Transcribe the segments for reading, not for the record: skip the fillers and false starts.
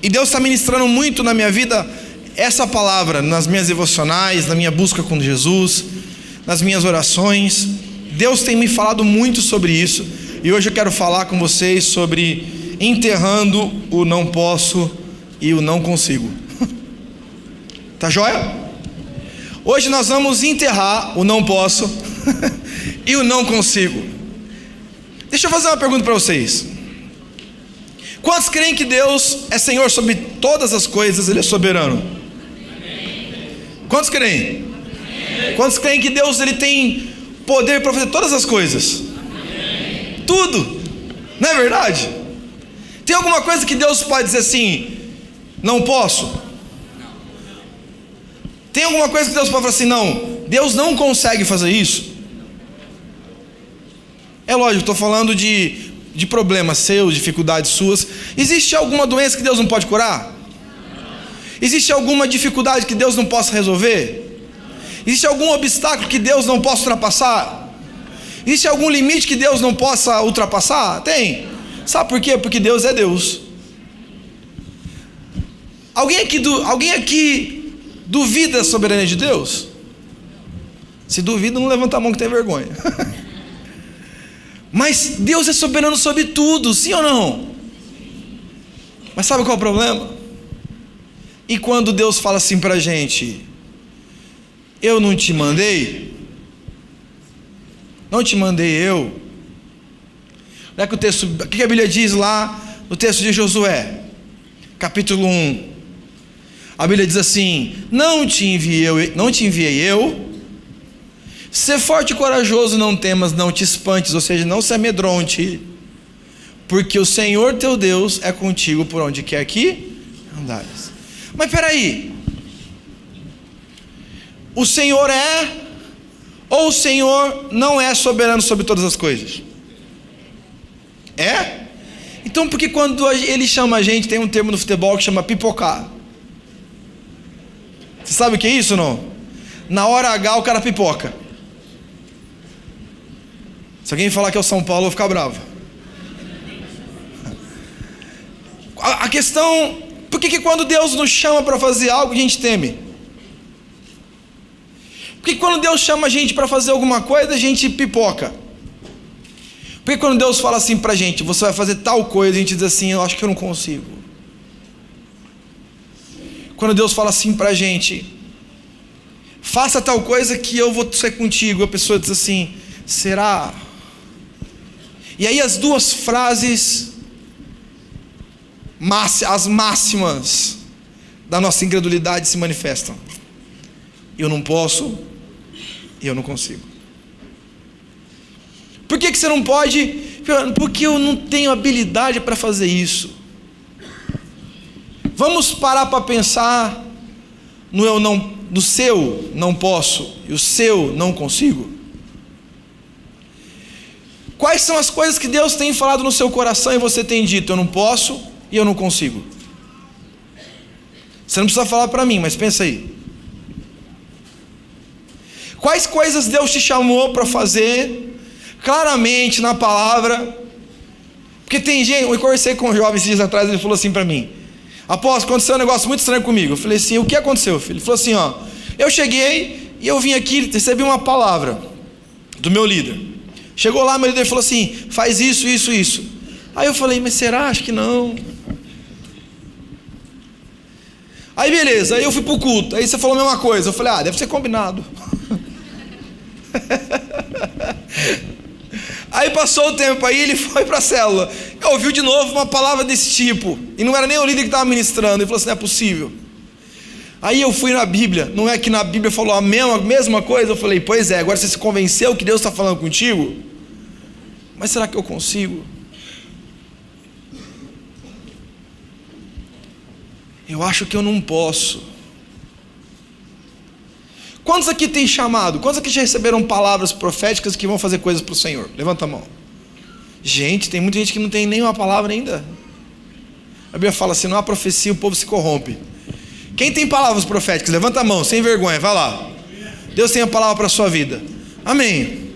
E Deus está ministrando muito na minha vida essa palavra, nas minhas devocionais, na minha busca com Jesus, nas minhas orações. Deus tem me falado muito sobre isso. E hoje eu quero falar com vocês sobre enterrando o não posso e o não consigo. Tá joia? Hoje nós vamos enterrar o não posso e o não consigo. Deixa eu fazer uma pergunta para vocês. Quantos creem que Deus é Senhor sobre todas as coisas? Ele é soberano. Quantos creem? Quantos creem que Deus ele tem poder para fazer todas as coisas? Tudo. Não é verdade? Tem alguma coisa que Deus pode dizer assim, não posso? Tem alguma coisa que Deus pode falar assim, não, Deus não consegue fazer isso? É lógico, estou falando de problemas seus, dificuldades suas. Existe alguma doença que Deus não pode curar? Existe alguma dificuldade que Deus não possa resolver? Existe algum obstáculo que Deus não possa ultrapassar? Existe algum limite que Deus não possa ultrapassar? Tem. Sabe por quê? Porque Deus é Deus. Alguém aqui duvida da soberania de Deus? Se duvida, não levanta a mão que tem vergonha. Mas Deus é soberano sobre tudo, sim ou não? Mas sabe qual é o problema? E quando Deus fala assim pra gente, eu não te mandei? Não te mandei eu? Olha que o que a Bíblia diz lá no texto de Josué, capítulo 1. A Bíblia diz assim, não te enviei eu? Ser forte e corajoso, não temas, não te espantes, ou seja, não se amedronte, porque o Senhor teu Deus é contigo por onde quer que andares. Mas peraí, o Senhor é, ou o Senhor não é soberano sobre todas as coisas? É? Então por que quando Ele chama a gente, tem um termo no futebol que chama pipocar? Você sabe o que é isso ou não? Na hora H o cara pipoca. Se alguém falar que é o São Paulo, eu vou ficar bravo. A questão, por que quando Deus nos chama para fazer algo, a gente teme? Por que quando Deus chama a gente para fazer alguma coisa, a gente pipoca? Por que quando Deus fala assim para a gente, você vai fazer tal coisa, a gente diz assim, eu acho que eu não consigo? Quando Deus fala assim para a gente, faça tal coisa que eu vou ser contigo, a pessoa diz assim, será? E aí as duas frases, as máximas da nossa incredulidade se manifestam. Eu não posso e eu não consigo. Por que você não pode? Porque eu não tenho habilidade para fazer isso. Vamos parar para pensar no seu não posso e o seu não consigo? Quais são as coisas que Deus tem falado no seu coração e você tem dito, eu não posso e eu não consigo? Você não precisa falar para mim, mas pensa aí. Quais coisas Deus te chamou para fazer claramente na palavra? Porque tem gente, eu conversei com um jovem esses dias atrás, ele falou assim para mim, apóstolo, aconteceu um negócio muito estranho comigo. Eu falei assim, o que aconteceu, filho? Ele falou assim, eu cheguei e eu vim aqui, recebi uma palavra do meu líder. Chegou lá, meu líder falou assim, faz isso, isso, isso. Aí eu falei, mas será? Acho que não. Aí beleza, aí eu fui pro culto, aí você falou a mesma coisa. Eu falei, deve ser combinado. Aí passou o tempo, aí ele foi para a célula, ouviu de novo uma palavra desse tipo, e não era nem o líder que estava ministrando. Ele falou assim, não é possível. Aí eu fui na Bíblia, não é que na Bíblia falou a mesma coisa? Eu falei, pois é, agora você se convenceu que Deus está falando contigo? Mas será que eu consigo? Eu acho que eu não posso. Quantos aqui tem chamado? Quantos aqui já receberam palavras proféticas que vão fazer coisas para o Senhor? Levanta a mão. Gente, tem muita gente que não tem nenhuma palavra ainda. A Bíblia fala assim, não há profecia, o povo se corrompe. Quem tem palavras proféticas? Levanta a mão, sem vergonha, vai lá. Deus tem a palavra para a sua vida. Amém.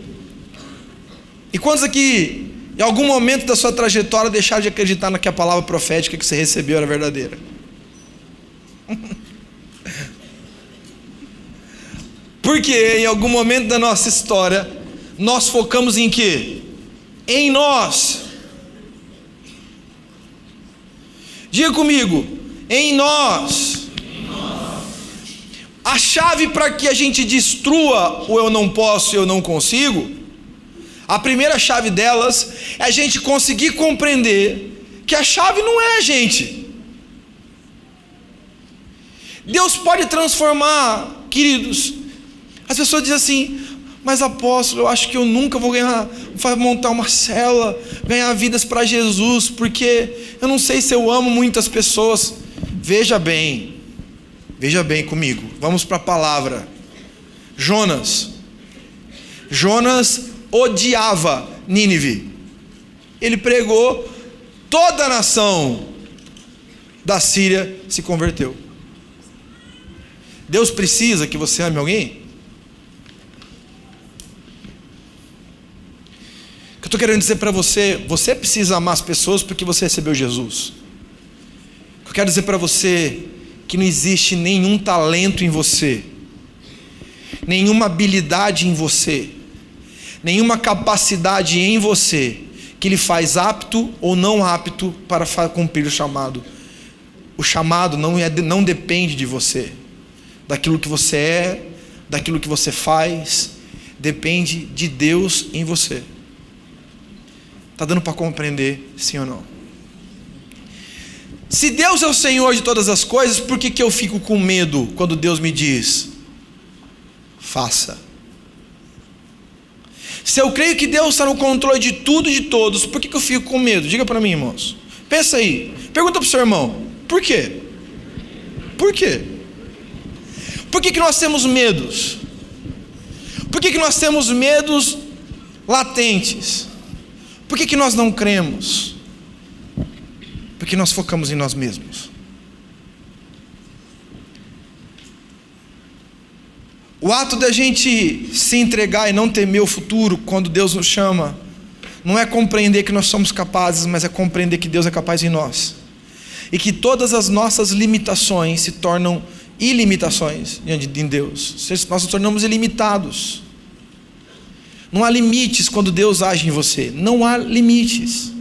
E quantos aqui, em algum momento da sua trajetória, deixaram de acreditar na que a palavra profética que você recebeu era verdadeira? Porque em algum momento da nossa história, nós focamos em quê? Em nós. Diga comigo, em nós. A chave para que a gente destrua o eu não posso e eu não consigo, a primeira chave delas é a gente conseguir compreender que a chave não é a gente. Deus pode transformar, queridos. As pessoas dizem assim: mas apóstolo, eu acho que eu nunca vou montar uma célula, ganhar vidas para Jesus, porque eu não sei se eu amo muitas pessoas. Veja bem comigo, vamos para a palavra. Jonas odiava Nínive. Ele pregou, toda a nação da Síria se converteu. Deus precisa que você ame alguém? O que eu estou querendo dizer para você, você precisa amar as pessoas porque você recebeu Jesus. O que eu quero dizer para você, que não existe nenhum talento em você, nenhuma habilidade em você, nenhuma capacidade em você, que lhe faz apto ou não apto para cumprir o chamado. O chamado não depende de você, daquilo que você é, daquilo que você faz, depende de Deus em você. Está dando para compreender, sim ou não? Se Deus é o Senhor de todas as coisas, por que eu fico com medo quando Deus me diz, faça? Se eu creio que Deus está no controle de tudo e de todos, por que eu fico com medo? Diga para mim, irmãos. Pensa aí, pergunta para o seu irmão, por quê? Por quê? Por que nós temos medos? Por que nós temos medos latentes? Por que nós não cremos? Porque nós focamos em nós mesmos. O ato da gente se entregar e não temer o futuro quando Deus nos chama, não é compreender que nós somos capazes, mas é compreender que Deus é capaz em nós. E que todas as nossas limitações se tornam ilimitações diante de Deus. Nós nos tornamos ilimitados. Não há limites quando Deus age em você. Não há limites.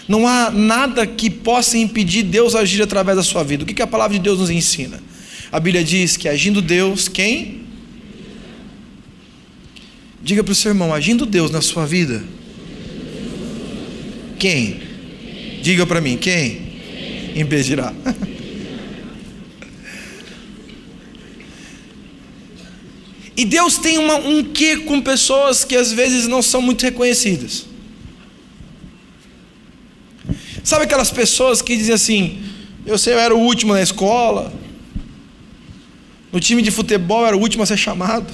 Não há nada que possa impedir Deus agir através da sua vida. O que a palavra de Deus nos ensina? A Bíblia diz que agindo Deus, quem? Diga para o seu irmão, agindo Deus na sua vida, quem? Diga para mim, quem? Impedirá. E Deus tem um quê com pessoas que às vezes não são muito reconhecidas. Sabe aquelas pessoas que dizem assim, eu era o último na escola, no time de futebol eu era o último a ser chamado.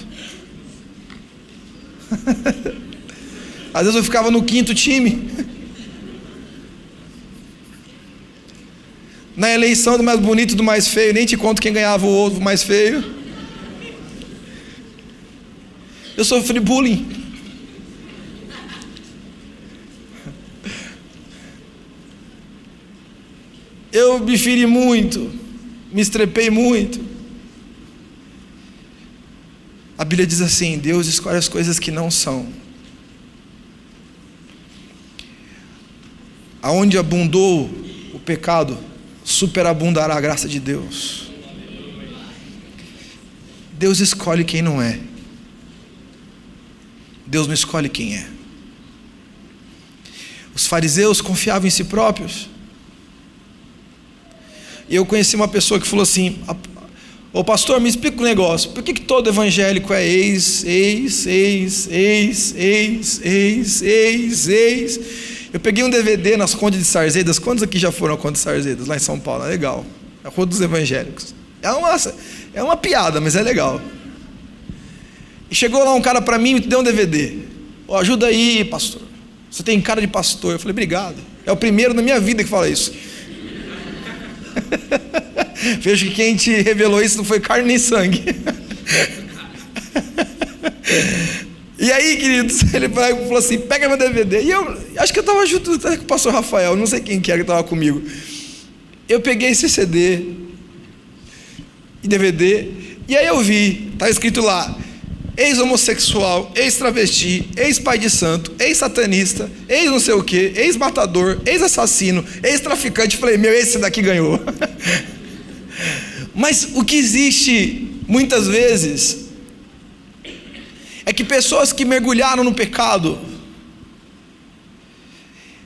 Às vezes eu ficava no quinto time. Na eleição do mais bonito e do mais feio, nem te conto quem ganhava o ovo mais feio. Eu sofri bullying. Eu me feri muito, me estrepei muito. A Bíblia diz assim, Deus escolhe as coisas que não são. Aonde abundou o pecado, superabundará a graça de Deus. Deus escolhe quem não é. Deus não escolhe quem é. Os fariseus confiavam em si próprios. E eu conheci uma pessoa que falou assim, ô pastor, me explica um negócio, por que todo evangélico é ex? Eu peguei um DVD nas Condes de Sarzedas. Quantos aqui já foram a Condes de Sarzedas, lá em São Paulo? É legal, é a Rua dos Evangélicos. É uma piada, mas é legal. E chegou lá um cara para mim e me deu um DVD. Ajuda aí, pastor, você tem cara de pastor. Eu falei, obrigado, é o primeiro na minha vida que fala isso. Vejo que quem te revelou isso não foi carne nem sangue. E aí, queridos, ele falou assim, pega meu DVD. E eu acho que eu estava junto com o pastor Rafael, não sei quem que era que estava comigo. Eu peguei esse CD e DVD, e aí eu vi, tá escrito lá: ex-homossexual, ex-travesti, ex-pai de santo, ex-satanista, ex-não sei o que, ex-matador, ex-assassino, ex-traficante. Falei, meu, esse daqui ganhou. Mas o que existe muitas vezes é que pessoas que mergulharam no pecado,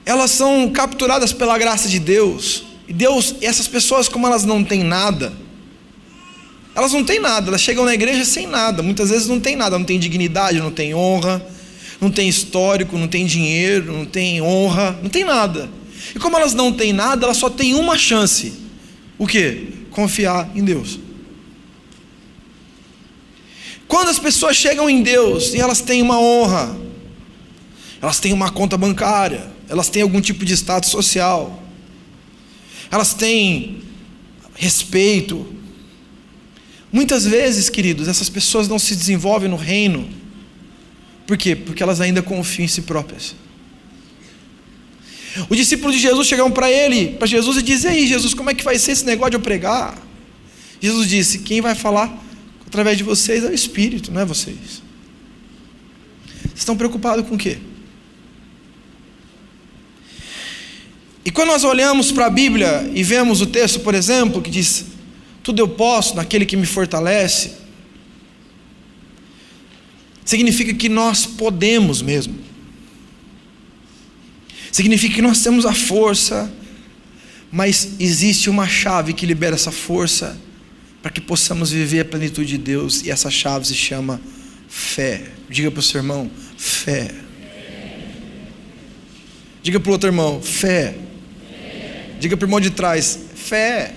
elas são capturadas pela graça de Deus. E Deus, essas pessoas, como elas não têm nada, elas chegam na igreja sem nada. Muitas vezes não tem nada, não tem dignidade, não tem honra, não tem histórico, não tem dinheiro, não tem honra, não tem nada. E como elas não têm nada, elas só têm uma chance: o quê? Confiar em Deus. Quando as pessoas chegam em Deus e elas têm uma honra, elas têm uma conta bancária, elas têm algum tipo de status social, elas têm respeito. Muitas vezes, queridos, essas pessoas não se desenvolvem no reino. Por quê? Porque elas ainda confiam em si próprias. Os discípulos de Jesus chegaram para Jesus, e dizem: aí, Jesus, como é que vai ser esse negócio de eu pregar? Jesus disse: quem vai falar através de vocês é o Espírito, não é vocês. Vocês estão preocupados com o quê? E quando nós olhamos para a Bíblia e vemos o texto, por exemplo, que diz: tudo eu posso naquele que me fortalece, significa que nós podemos mesmo. Significa que nós temos a força, mas existe uma chave que libera essa força para que possamos viver a plenitude de Deus, e essa chave se chama fé. Diga para o seu irmão: fé. Diga para o outro irmão: fé. Diga para o irmão de trás: fé.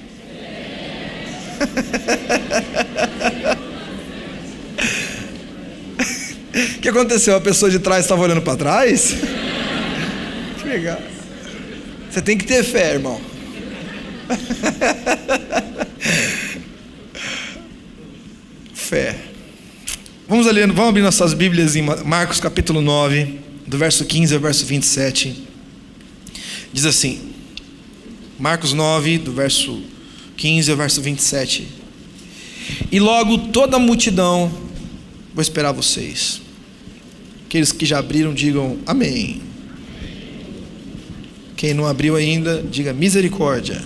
O que aconteceu? A pessoa de trás estava olhando para trás? Que legal. Você tem que ter fé, irmão. Fé. Vamos abrir nossas Bíblias em Marcos capítulo 9, do verso 15 ao verso 27. Diz assim, Marcos 9, do verso 15 ao verso 27. E logo toda a multidão, vou esperar vocês. Aqueles que já abriram, digam amém. Quem não abriu ainda, diga misericórdia.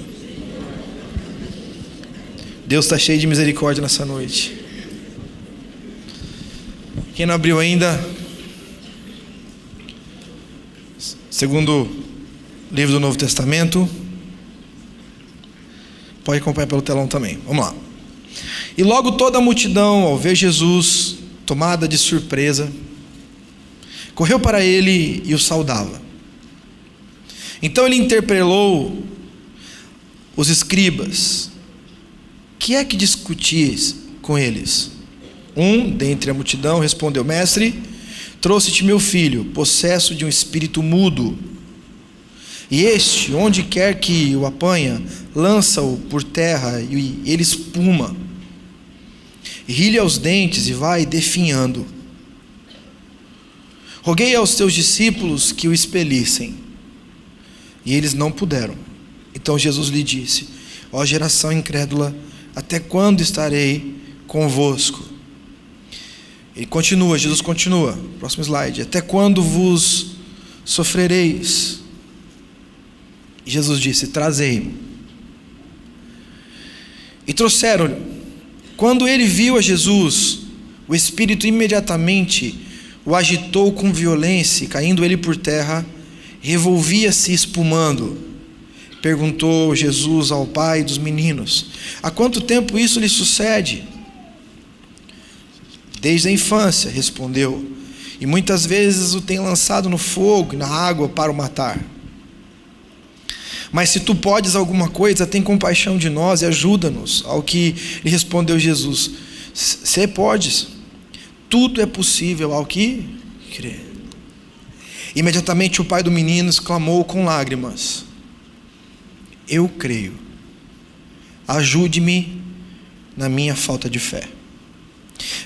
Deus está cheio de misericórdia nessa noite. Quem não abriu ainda, segundo livro do Novo Testamento, pode acompanhar pelo telão também. Vamos lá. E logo toda a multidão, ao ver Jesus, tomada de surpresa, correu para ele e o saudava. Então ele interpelou os escribas: que é que discutis com eles? Um dentre a multidão respondeu: Mestre, trouxe-te meu filho, possesso de um espírito mudo. E este, onde quer que o apanha, lança-o por terra e ele espuma. E ri-lhe aos dentes e vai definhando. Roguei aos teus discípulos que o expelissem, e eles não puderam. Então Jesus lhe disse: ó geração incrédula, até quando estarei convosco? E continua, Jesus continua, próximo slide. Até quando vos sofrereis? E Jesus disse: trazei-mo. E trouxeram-lhe. Quando ele viu a Jesus, o espírito imediatamente o agitou com violência, e caindo ele por terra, revolvia-se espumando. Perguntou Jesus ao pai dos meninos: há quanto tempo isso lhe sucede? Desde a infância, respondeu, e muitas vezes o tem lançado no fogo e na água para o matar. Mas se tu podes alguma coisa, tem compaixão de nós e ajuda-nos. Ao que lhe respondeu Jesus: se podes, tudo é possível ao que crê. Imediatamente o pai do menino exclamou com lágrimas: eu creio, ajude-me na minha falta de fé.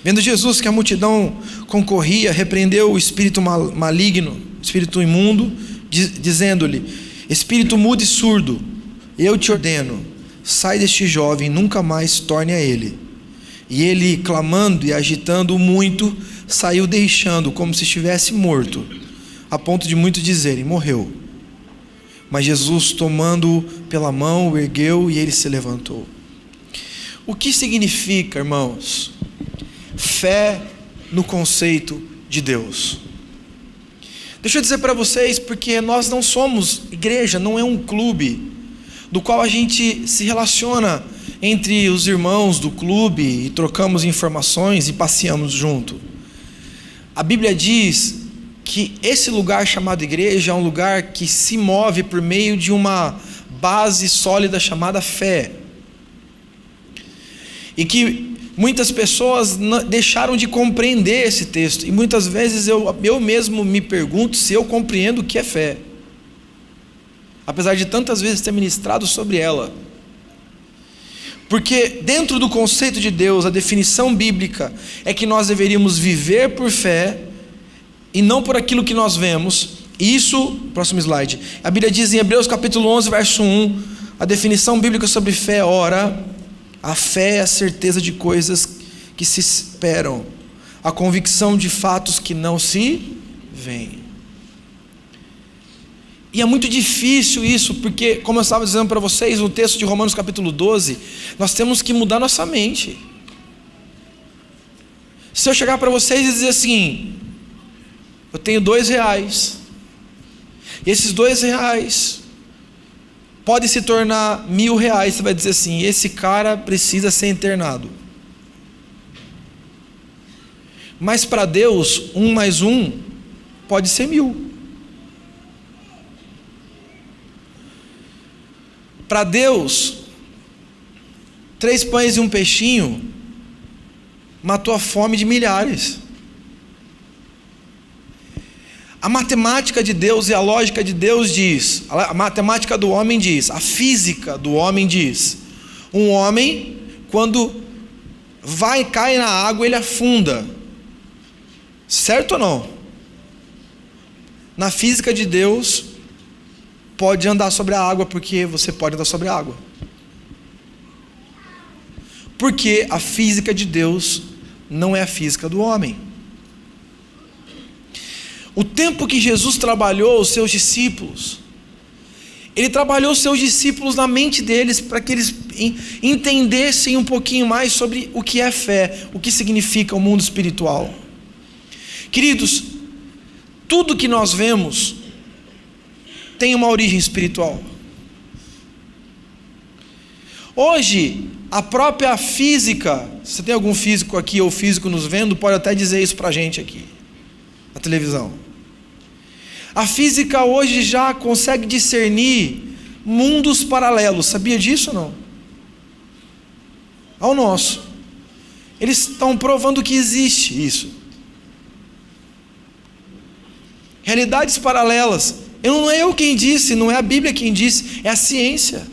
Vendo Jesus que a multidão concorria, repreendeu o espírito maligno, espírito imundo, dizendo-lhe: espírito mudo e surdo, eu te ordeno, sai deste jovem, nunca mais torne a ele. E ele, clamando e agitando muito, saiu deixando, como se estivesse morto, a ponto de muitos dizerem: morreu. Mas Jesus, tomando-o pela mão, o ergueu e ele se levantou. O que significa, irmãos, fé no conceito de Deus? Deixa eu dizer para vocês, porque nós não somos igreja, não é um clube do qual a gente se relaciona entre os irmãos do clube e trocamos informações e passeamos junto. A Bíblia diz que esse lugar chamado igreja é um lugar que se move por meio de uma base sólida chamada fé. E que muitas pessoas deixaram de compreender esse texto. E muitas vezes eu mesmo me pergunto se eu compreendo o que é fé, apesar de tantas vezes ter ministrado sobre ela. Porque dentro do conceito de Deus, a definição bíblica é que nós deveríamos viver por fé e não por aquilo que nós vemos. Isso, próximo slide. A Bíblia diz em Hebreus capítulo 11, verso 1, a definição bíblica sobre fé, ora, a fé é a certeza de coisas que se esperam, a convicção de fatos que não se veem. E é muito difícil isso, porque, como eu estava dizendo para vocês, no texto de Romanos capítulo 12, nós temos que mudar nossa mente. Se eu chegar para vocês e dizer assim: eu tenho R$2, e esses R$2 podem se tornar R$1.000, você vai dizer assim: esse cara precisa ser internado. Mas para Deus, 1 mais 1 pode ser 1.000. Para Deus, 3 pães e um peixinho matou a fome de milhares. A matemática de Deus e a lógica de Deus diz, a matemática do homem diz, a física do homem diz, um homem, quando cai na água, ele afunda. Certo ou não? Na física de Deus, pode andar sobre a água, porque você pode andar sobre a água. Porque a física de Deus não é a física do homem. O tempo que Jesus trabalhou os seus discípulos, Ele trabalhou os seus discípulos na mente deles, para que eles entendessem um pouquinho mais sobre o que é fé, o que significa o mundo espiritual. Queridos, tudo que nós vemos tem uma origem espiritual. Hoje, a própria física, se tem algum físico aqui ou físico nos vendo, pode até dizer isso para a gente aqui, na televisão. A física hoje já consegue discernir mundos paralelos, sabia disso ou não? Ao nosso. Eles estão provando que existe isso. Realidades paralelas. Não é eu quem disse, não é a Bíblia quem disse, é a ciência.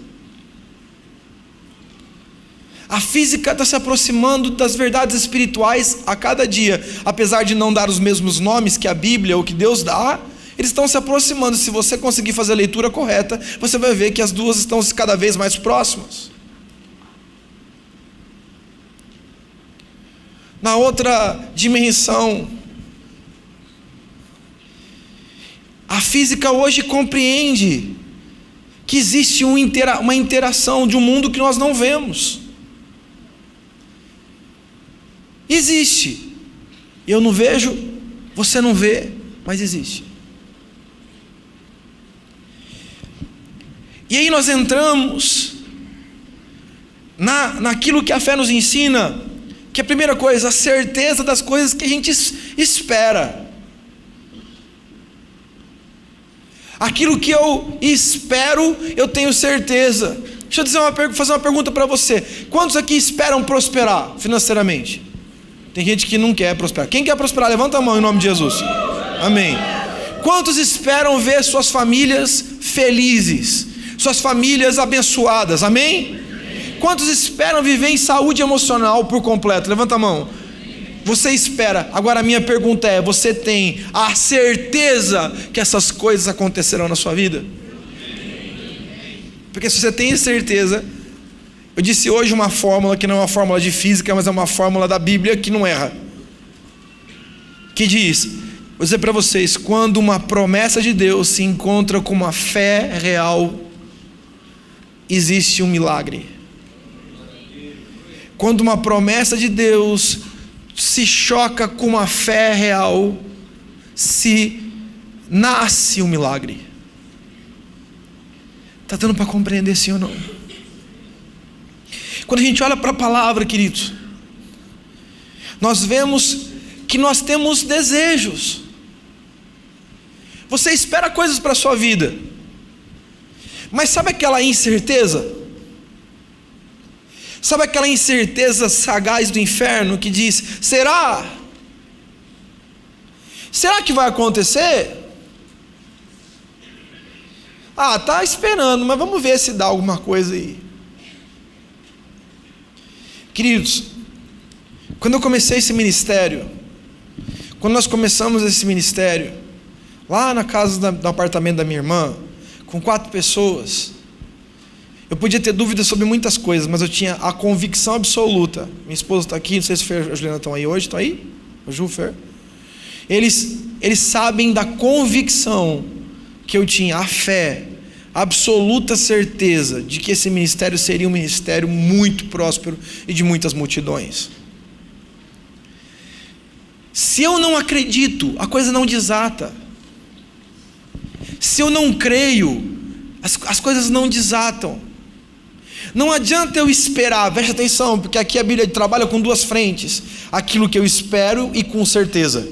A física está se aproximando das verdades espirituais a cada dia, apesar de não dar os mesmos nomes que a Bíblia ou que Deus dá, eles estão se aproximando. Se você conseguir fazer a leitura correta, você vai ver que as duas estão cada vez mais próximas. Na outra dimensão, a física hoje compreende que existe uma interação de um mundo que nós não vemos. Existe. Eu não vejo, você não vê, mas existe. E aí nós entramos naquilo que a fé nos ensina, que é a primeira coisa, a certeza das coisas que a gente espera. Aquilo que eu espero, eu tenho certeza. Deixa eu fazer uma pergunta para você. Quantos aqui esperam prosperar financeiramente? Tem gente que não quer prosperar. Quem quer prosperar? Levanta a mão em nome de Jesus. Amém. Quantos esperam ver suas famílias felizes? Suas famílias abençoadas? Amém? Quantos esperam viver em saúde emocional por completo? Levanta a mão. Você espera. Agora a minha pergunta é: você tem a certeza que essas coisas acontecerão na sua vida? Porque se você tem certeza, Eu disse hoje uma fórmula que não é uma fórmula de física, mas é uma fórmula da Bíblia que não erra. Que diz, vou dizer para vocês, quando uma promessa de Deus se encontra com uma fé real, existe um milagre. Quando uma promessa de Deus se choca com uma fé real, nasce um milagre. Está dando para compreender sim ou não? Quando a gente olha para a palavra, queridos, nós vemos que nós temos desejos. Você espera coisas para a sua vida, mas sabe aquela incerteza? Sabe aquela incerteza sagaz do inferno que diz, será? Será que vai acontecer? Tá esperando, mas vamos ver se dá alguma coisa aí. Queridos, quando eu comecei esse ministério, quando nós começamos esse ministério, lá na casa do apartamento da minha irmã, com 4 pessoas, eu podia ter dúvidas sobre muitas coisas, mas eu tinha a convicção absoluta. Minha esposa está aqui, não sei se o Fer e a Juliana estão aí hoje, estão aí? O Ju, Fer? Eles sabem da convicção que eu tinha, a fé, a absoluta certeza de que esse ministério seria um ministério muito próspero e de muitas multidões. Se eu não acredito, a coisa não desata. Se eu não creio, as coisas não desatam. Não adianta eu esperar, preste atenção, porque aqui a Bíblia trabalha com 2 frentes: aquilo que eu espero e com certeza.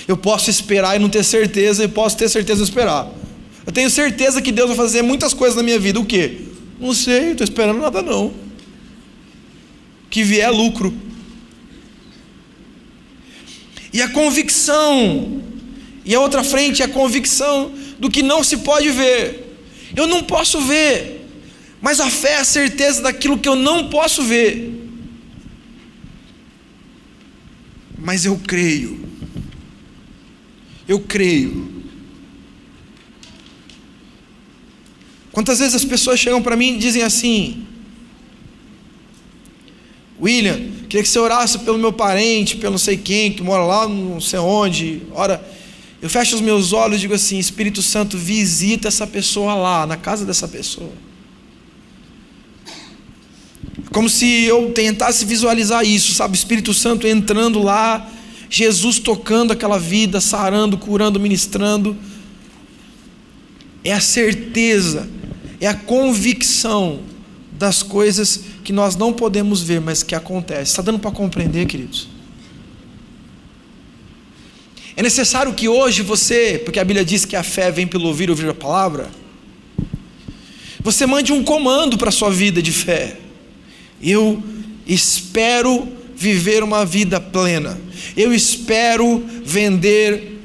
Eu posso esperar e não ter certeza, e posso ter certeza e não esperar. Eu tenho certeza que Deus vai fazer muitas coisas na minha vida. O quê? Não sei, estou esperando nada não. Que vier é lucro. E a convicção, e a outra frente é a convicção do que não se pode ver. Eu não posso ver, mas a fé é a certeza daquilo que eu não posso ver. Mas eu creio. Eu creio. Quantas vezes as pessoas chegam para mim e dizem assim: William, queria que você orasse pelo meu parente, pelo não sei quem, que mora lá não sei onde. Ora, eu fecho os meus olhos e digo assim: Espírito Santo, visita essa pessoa lá, na casa dessa pessoa. Como se eu tentasse visualizar isso, sabe? O Espírito Santo entrando lá, Jesus tocando aquela vida, sarando, curando, ministrando. É a certeza, é a convicção das coisas que nós não podemos ver, mas que acontecem. Está dando para compreender, queridos? É necessário que hoje você, porque a Bíblia diz que a fé vem pelo ouvir a palavra, você mande um comando para a sua vida de fé. Eu espero viver uma vida plena. Eu espero vender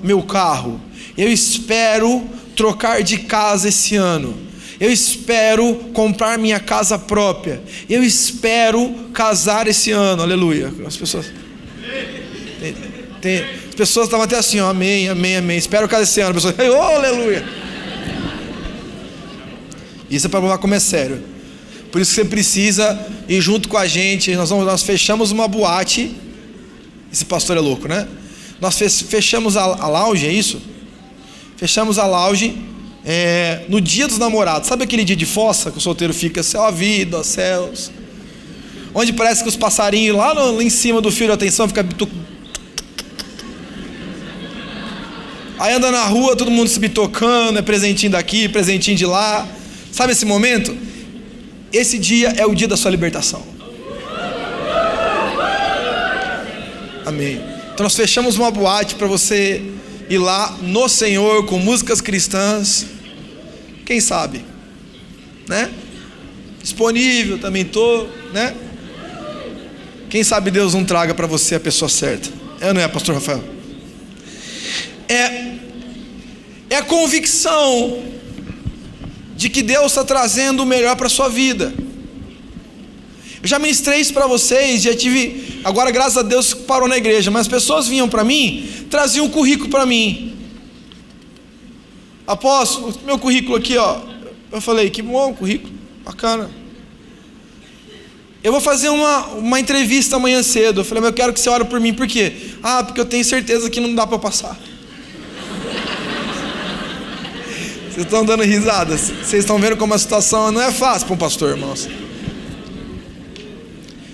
meu carro. Eu espero trocar de casa esse ano. Eu espero comprar minha casa própria. Eu espero casar esse ano. Aleluia. As pessoas estavam até assim, ó, amém, amém, amém. Espero casar esse ano. As pessoas, oh, aleluia. Isso é para provar como é sério. Por isso que você precisa ir junto com a gente. Nós fechamos uma boate. Esse pastor é louco, né? Nós fechamos a lounge, é isso? Fechamos a lounge no dia dos namorados. Sabe aquele dia de fossa que o solteiro fica, céu a vida, ó céus, onde parece que os passarinhos lá em cima do fio de atenção fica aí anda na rua, todo mundo se bitocando, é presentinho daqui, presentinho de lá. Sabe esse momento? Esse dia é o dia da sua libertação. Amém. Então nós fechamos uma boate para você ir lá no Senhor com músicas cristãs. Quem sabe, né? Disponível, também estou, né? Quem sabe Deus não traga para você a pessoa certa. Não é, pastor Rafael? É a convicção de que Deus está trazendo o melhor para a sua vida. Eu já ministrei isso para vocês, já tive, agora graças a Deus parou na igreja, mas as pessoas vinham para mim, traziam um currículo para mim. Apóstolo, meu currículo aqui, ó. Eu falei, que bom currículo, bacana. eu vou fazer uma entrevista amanhã cedo. Eu falei, mas eu quero que você ore por mim. Por quê? Porque eu tenho certeza que não dá para eu passar. Vocês estão dando risadas. Vocês estão vendo como a situação não é fácil para um pastor, irmãos.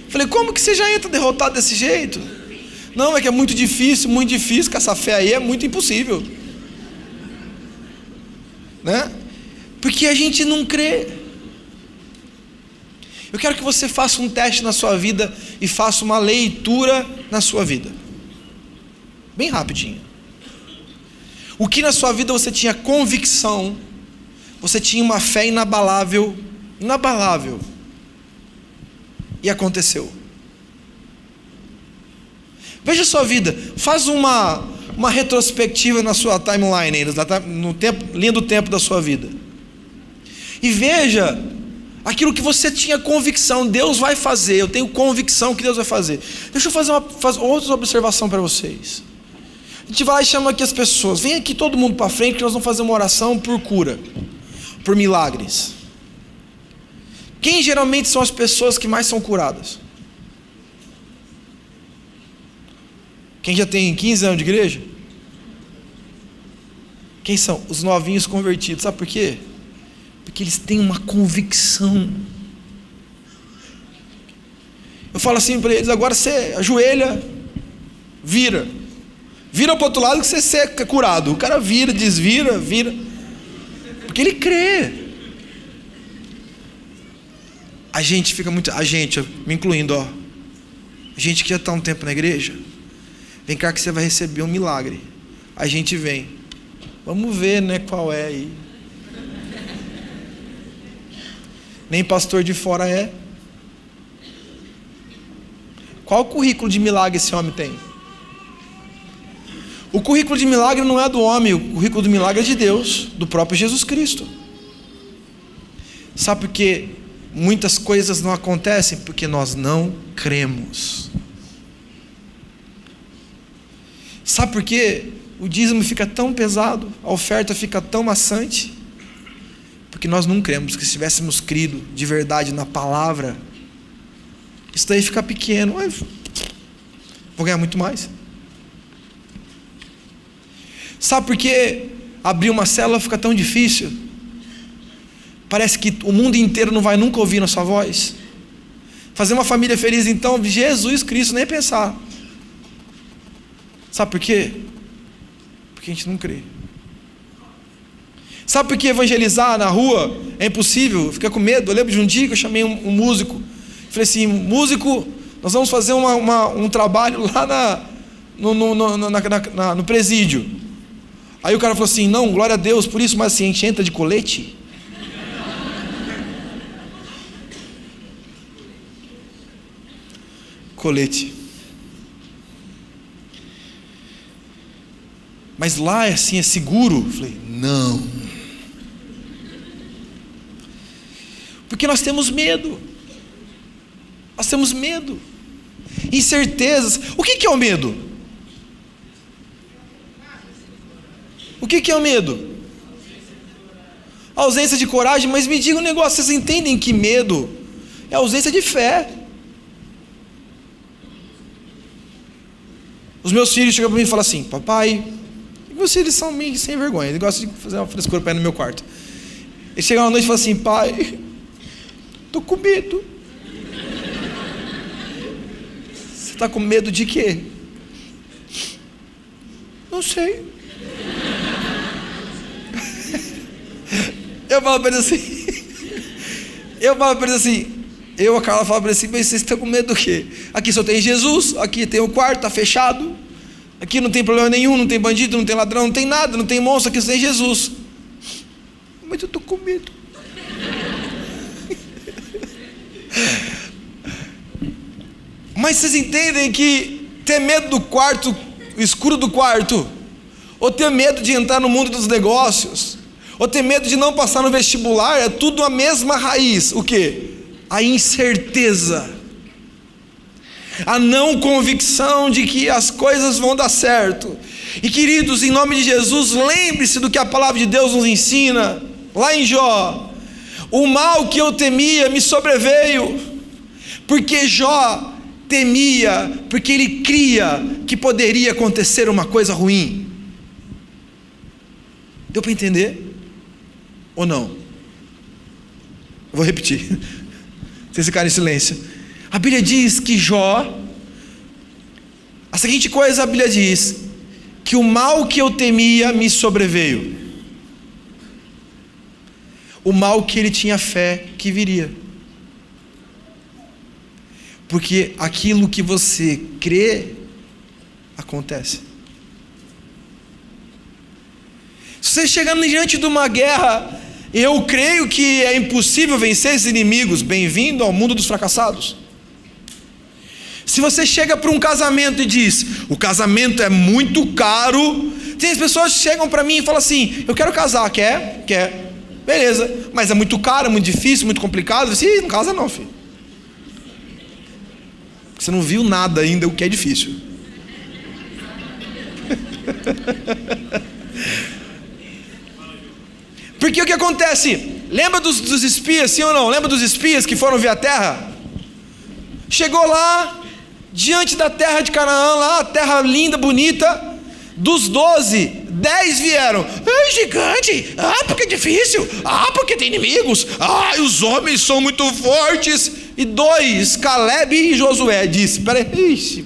Eu falei, como que você já entra derrotado desse jeito? Não, é que é muito difícil, com essa fé aí é muito impossível. Né? Porque a gente não crê. Eu quero que você faça um teste na sua vida e faça uma leitura na sua vida. Bem rapidinho. O que na sua vida você tinha convicção, você tinha uma fé inabalável, e aconteceu. Veja a sua vida, faz uma retrospectiva na sua timeline, no tempo, linha do tempo da sua vida. E veja aquilo que você tinha convicção, Deus vai fazer, eu tenho convicção que Deus vai fazer. Deixa eu fazer outra observação para vocês. A gente vai lá e chama aqui as pessoas, vem aqui todo mundo para frente que nós vamos fazer uma oração por cura, por milagres. Quem geralmente são as pessoas que mais são curadas? Quem já tem 15 anos de igreja? Quem são? Os novinhos convertidos. Sabe por quê? Porque eles têm uma convicção. Eu falo assim para eles, agora você ajoelha, vira para o outro lado que você seca curado. O cara vira, desvira, vira, porque ele crê. A gente, me incluindo, a gente que já está um tempo na igreja, vem cá que você vai receber um milagre. A gente vem, vamos ver, né, qual é aí. Nem pastor de fora é. Qual o currículo de milagre esse homem tem? O currículo de milagre não é do homem, o currículo de milagre é de Deus, do próprio Jesus Cristo. Sabe por que muitas coisas não acontecem? Porque nós não cremos. Sabe por que o dízimo fica tão pesado, a oferta fica tão maçante? Porque nós não cremos, que se tivéssemos crido de verdade na palavra, isso daí fica pequeno, vou ganhar muito mais. Sabe por que abrir uma célula fica tão difícil? Parece que o mundo inteiro não vai nunca ouvir a sua voz. Fazer uma família feliz, então, Jesus Cristo, nem pensar. Sabe por quê? Porque a gente não crê. Sabe por que evangelizar na rua é impossível? Fica com medo. Eu lembro de um dia que eu chamei um músico. Falei assim, músico, nós vamos fazer um trabalho lá no presídio. Aí o cara falou assim, não, glória a Deus por isso, mas assim, a gente entra de colete. Colete. Mas lá assim é seguro? Eu falei, não. Porque nós temos medo. Nós temos medo. Incertezas. O que é o medo? O que é o medo? A ausência de coragem. Mas me diga um negócio, vocês entendem que medo é ausência de fé? Os meus filhos chegam para mim e falam assim, papai, meus filhos são meio sem vergonha, eles gostam de fazer uma frescura para ir no meu quarto. Eles chegam à noite e falam assim, pai, estou com medo. Você está com medo de quê? Não sei. Eu falo para eles assim, a Carla fala para eles assim, mas vocês estão com medo do quê? Aqui só tem Jesus, aqui tem o quarto, está fechado, aqui não tem problema nenhum, não tem bandido, não tem ladrão, não tem nada, não tem monstro, aqui só tem Jesus. Mas eu estou com medo. Mas vocês entendem que ter medo do quarto, o escuro do quarto, ou ter medo de entrar no mundo dos negócios, ou ter medo de não passar no vestibular, é tudo a mesma raiz. O quê? A incerteza, a não convicção de que as coisas vão dar certo. E queridos, em nome de Jesus, lembre-se do que a palavra de Deus nos ensina, lá em Jó: o mal que eu temia me sobreveio, Porque Jó temia, porque ele cria que poderia acontecer uma coisa ruim. Deu para entender? Ou não? Eu vou repetir. Vocês ficarem em silêncio. A Bíblia diz que Jó, a seguinte coisa a Bíblia diz: que o mal que eu temia me sobreveio. O mal que ele tinha fé que viria. Porque aquilo que você crê, acontece. Se você chegando diante de uma guerra, eu creio que é impossível vencer esses inimigos. Bem-vindo ao mundo dos fracassados. Se você chega para um casamento e diz: o casamento é muito caro. Tem as pessoas que chegam para mim e falam assim: eu quero casar, quer? Beleza, mas é muito caro, é muito difícil, muito complicado. Eu disse: não casa não, filho. Você não viu nada ainda, o que é difícil. Porque o que acontece? Lembra dos espias, sim ou não? Lembra dos espias que foram ver a terra? Chegou lá, diante da terra de Canaã, lá, a terra linda, bonita. Dos 12, 10 vieram: gigante, porque é difícil, porque tem inimigos, os homens são muito fortes. E 2, Caleb e Josué, disse: peraí,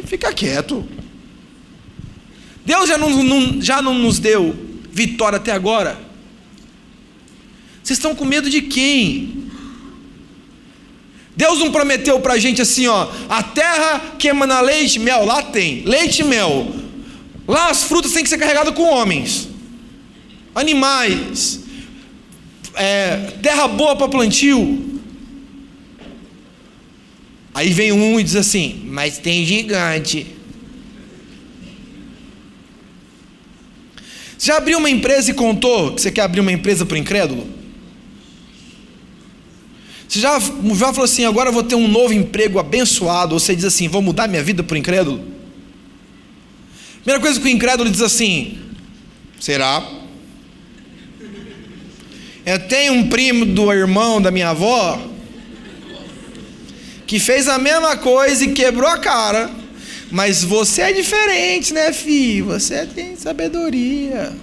fica quieto. Deus já não nos deu vitória até agora. Vocês estão com medo de quem? Deus não prometeu para a gente assim, a terra que emana leite e mel. Lá tem leite e mel. Lá as frutas têm que ser carregadas com homens, animais, terra boa para plantio. Aí vem um e diz assim: mas tem gigante. Você já abriu uma empresa e contou que você quer abrir uma empresa para o incrédulo? Você já falou assim: agora eu vou ter um novo emprego abençoado? Ou você diz assim: vou mudar minha vida para o incrédulo? Primeira coisa que o incrédulo diz assim: será? Eu tenho um primo do irmão da minha avó que fez a mesma coisa e quebrou a cara. Mas você é diferente, né, filho? Você tem sabedoria.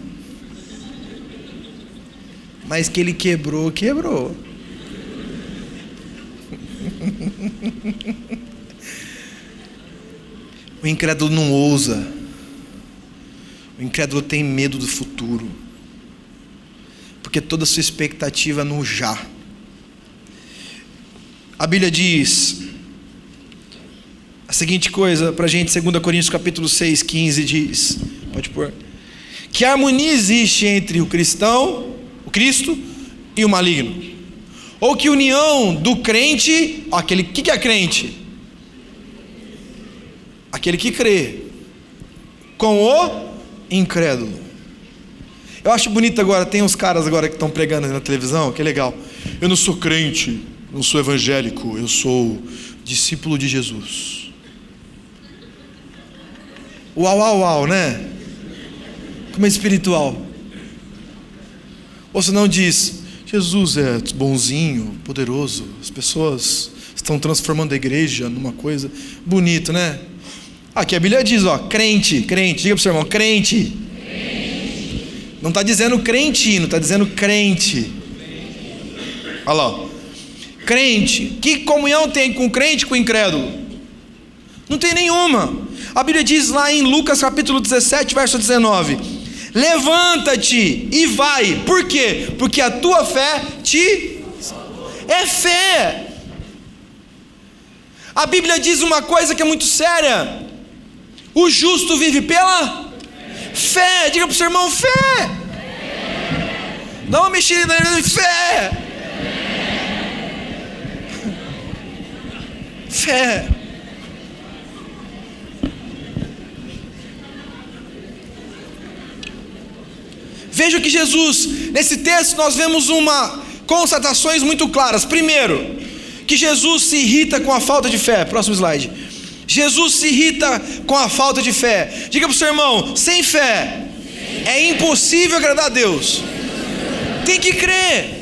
Mas que ele quebrou. O incrédulo não ousa. O incrédulo tem medo do futuro, porque toda a sua expectativa é no já. A Bíblia diz a seguinte coisa para a gente, 2 Coríntios capítulo 6, 15 diz, pode pôr: que harmonia existe entre o cristão, o Cristo, e o maligno? Ou que união do crente, aquele que é crente? Aquele que crê, com o incrédulo. Eu acho bonito agora, tem uns caras agora que estão pregando na televisão, que é legal: eu não sou crente, não sou evangélico, eu sou discípulo de Jesus. Uau, né? Como é espiritual. Ou se não diz: Jesus é bonzinho, poderoso, as pessoas estão transformando a igreja numa coisa bonita, né? Aqui a Bíblia diz, crente, diga para o seu irmão: crente. Não está dizendo crentino, está dizendo crente. Olha lá, crente. Que comunhão tem com crente e com incrédulo? Não tem nenhuma. A Bíblia diz lá em Lucas capítulo 17, verso 19: levanta-te e vai. Por quê? Porque a tua fé é fé. A Bíblia diz uma coisa que é muito séria: o justo vive pela fé. Diga para o seu irmão: fé. Dá uma mexida nele: fé. Fé. Veja que Jesus, nesse texto nós vemos constatações muito claras. Primeiro, que Jesus se irrita com a falta de fé. Próximo slide. Jesus se irrita com a falta de fé. Diga para o seu irmão: sem fé é impossível agradar a Deus. Tem que crer.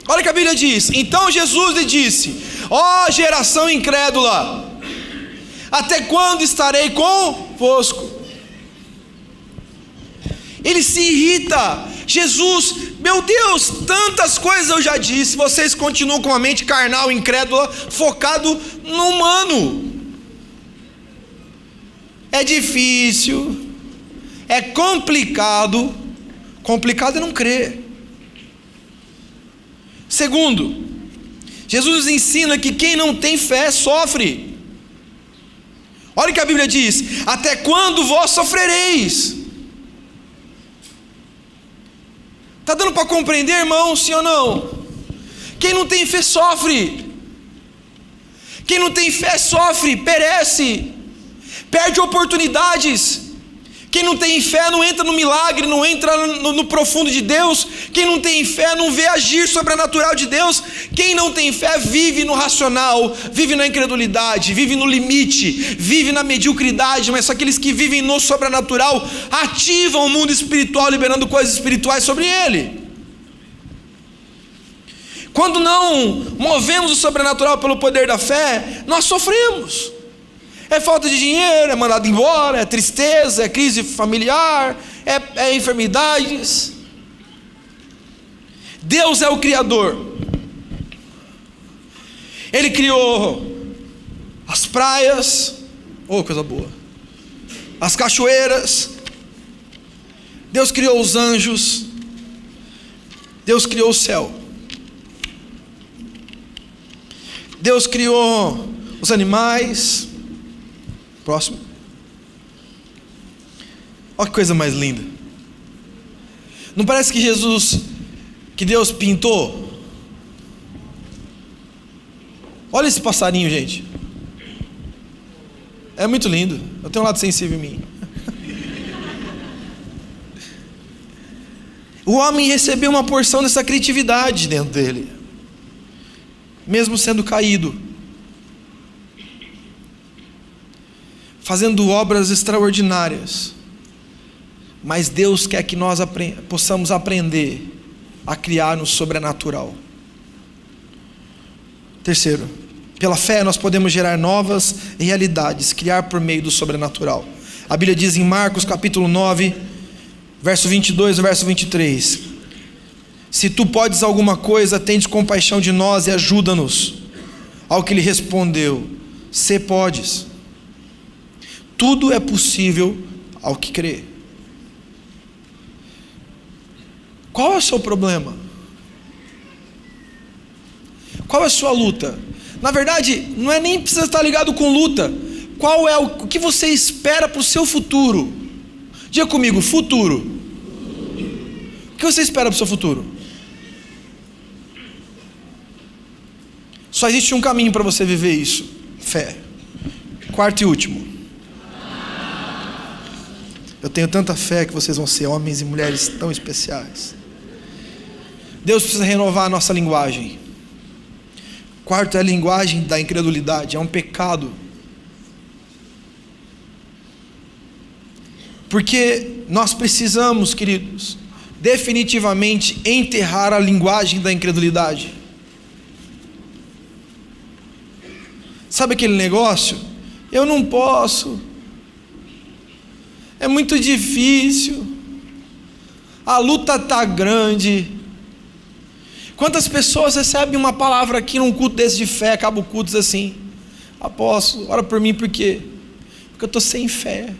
Olha o que a Bíblia diz: então Jesus lhe disse: ó geração incrédula, até quando estarei convosco? Ele se irrita. Jesus, meu Deus, tantas coisas eu já disse, vocês continuam com a mente carnal, incrédula, focado no humano. É difícil, é complicado. Complicado é não crer. Segundo, Jesus nos ensina que quem não tem fé sofre. Olha o que a Bíblia diz: até quando vós sofrereis? Está dando para compreender, irmão, sim ou não? Quem não tem fé sofre. Quem não tem fé sofre, perece, perde oportunidades. Quem não tem fé não entra no milagre, não entra no profundo de Deus. Quem não tem fé não vê agir sobrenatural de Deus. Quem não tem fé vive no racional, vive na incredulidade, vive no limite, vive na mediocridade. Mas aqueles que vivem no sobrenatural ativam o mundo espiritual, liberando coisas espirituais sobre ele. Quando não movemos o sobrenatural pelo poder da fé, nós sofremos. É falta de dinheiro, é mandado embora, é tristeza, é crise familiar, é enfermidades. Deus é o Criador. Ele criou as praias, coisa boa, as cachoeiras. Deus criou os anjos. Deus criou o céu. Deus criou os animais. Próximo. Olha que coisa mais linda. Não parece que Deus pintou? Olha esse passarinho, gente. É muito lindo. Eu tenho um lado sensível em mim. O homem recebeu uma porção dessa criatividade dentro dele, mesmo sendo caído, fazendo obras extraordinárias. Mas Deus quer que nós possamos aprender a criar no sobrenatural. Terceiro, pela fé nós podemos gerar novas realidades, criar por meio do sobrenatural. A Bíblia diz em Marcos capítulo 9, verso 22 e verso 23: se tu podes alguma coisa, tende compaixão de nós e ajuda-nos. Ao que lhe respondeu: se podes. Tudo é possível ao que crê. Qual é o seu problema? Qual é a sua luta? Na verdade, não é nem precisa estar ligado com luta. Qual é o que você espera para o seu futuro? Diga comigo, futuro. O que você espera para o seu futuro? Só existe um caminho para você viver isso: fé. Quarto e último. Eu tenho tanta fé que vocês vão ser homens e mulheres tão especiais. Deus precisa renovar a nossa linguagem. Quarto é a linguagem da incredulidade. É um pecado. Porque nós precisamos, queridos, definitivamente enterrar a linguagem da incredulidade. Sabe aquele negócio? Eu não posso. É muito difícil. A luta está grande. Quantas pessoas recebem uma palavra aqui num culto desse de fé, acaba o culto diz assim: apóstolo, ora por mim, por quê? Porque eu estou sem fé.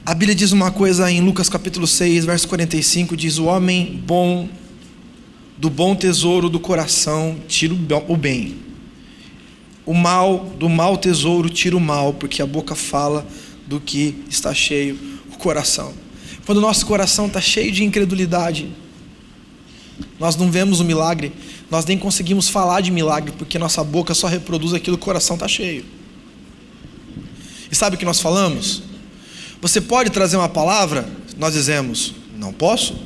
A Bíblia diz uma coisa em Lucas capítulo 6, verso 45, diz: o homem bom, do bom tesouro do coração tira o bem, do mau tesouro tira o mal, porque a boca fala do que está cheio o coração. Quando o nosso coração está cheio de incredulidade, nós não vemos o milagre, nós nem conseguimos falar de milagre, porque nossa boca só reproduz aquilo que o coração está cheio. E sabe o que nós falamos? Você pode trazer uma palavra? Nós dizemos: não posso.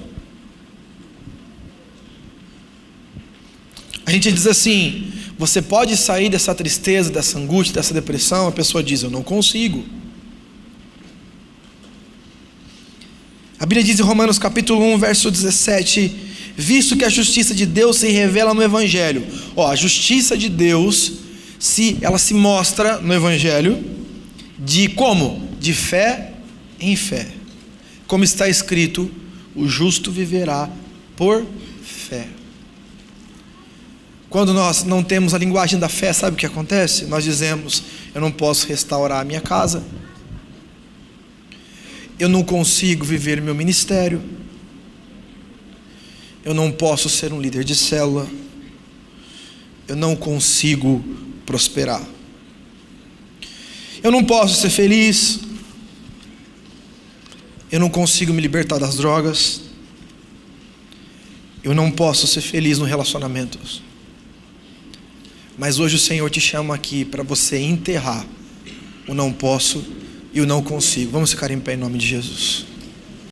A gente diz assim: você pode sair dessa tristeza, dessa angústia, dessa depressão? A pessoa diz: eu não consigo. A Bíblia diz em Romanos capítulo 1, verso 17: visto que a justiça de Deus se revela no Evangelho. A justiça de Deus, ela se mostra no Evangelho, de como? De fé em fé. Como está escrito, o justo viverá por fé. Quando nós não temos a linguagem da fé, sabe o que acontece? Nós dizemos: eu não posso restaurar a minha casa, eu não consigo viver meu ministério, eu não posso ser um líder de célula, eu não consigo prosperar, eu não posso ser feliz, eu não consigo me libertar das drogas, eu não posso ser feliz no relacionamento. Mas hoje o Senhor te chama aqui para você enterrar o não posso e o não consigo. Vamos ficar em pé em nome de Jesus.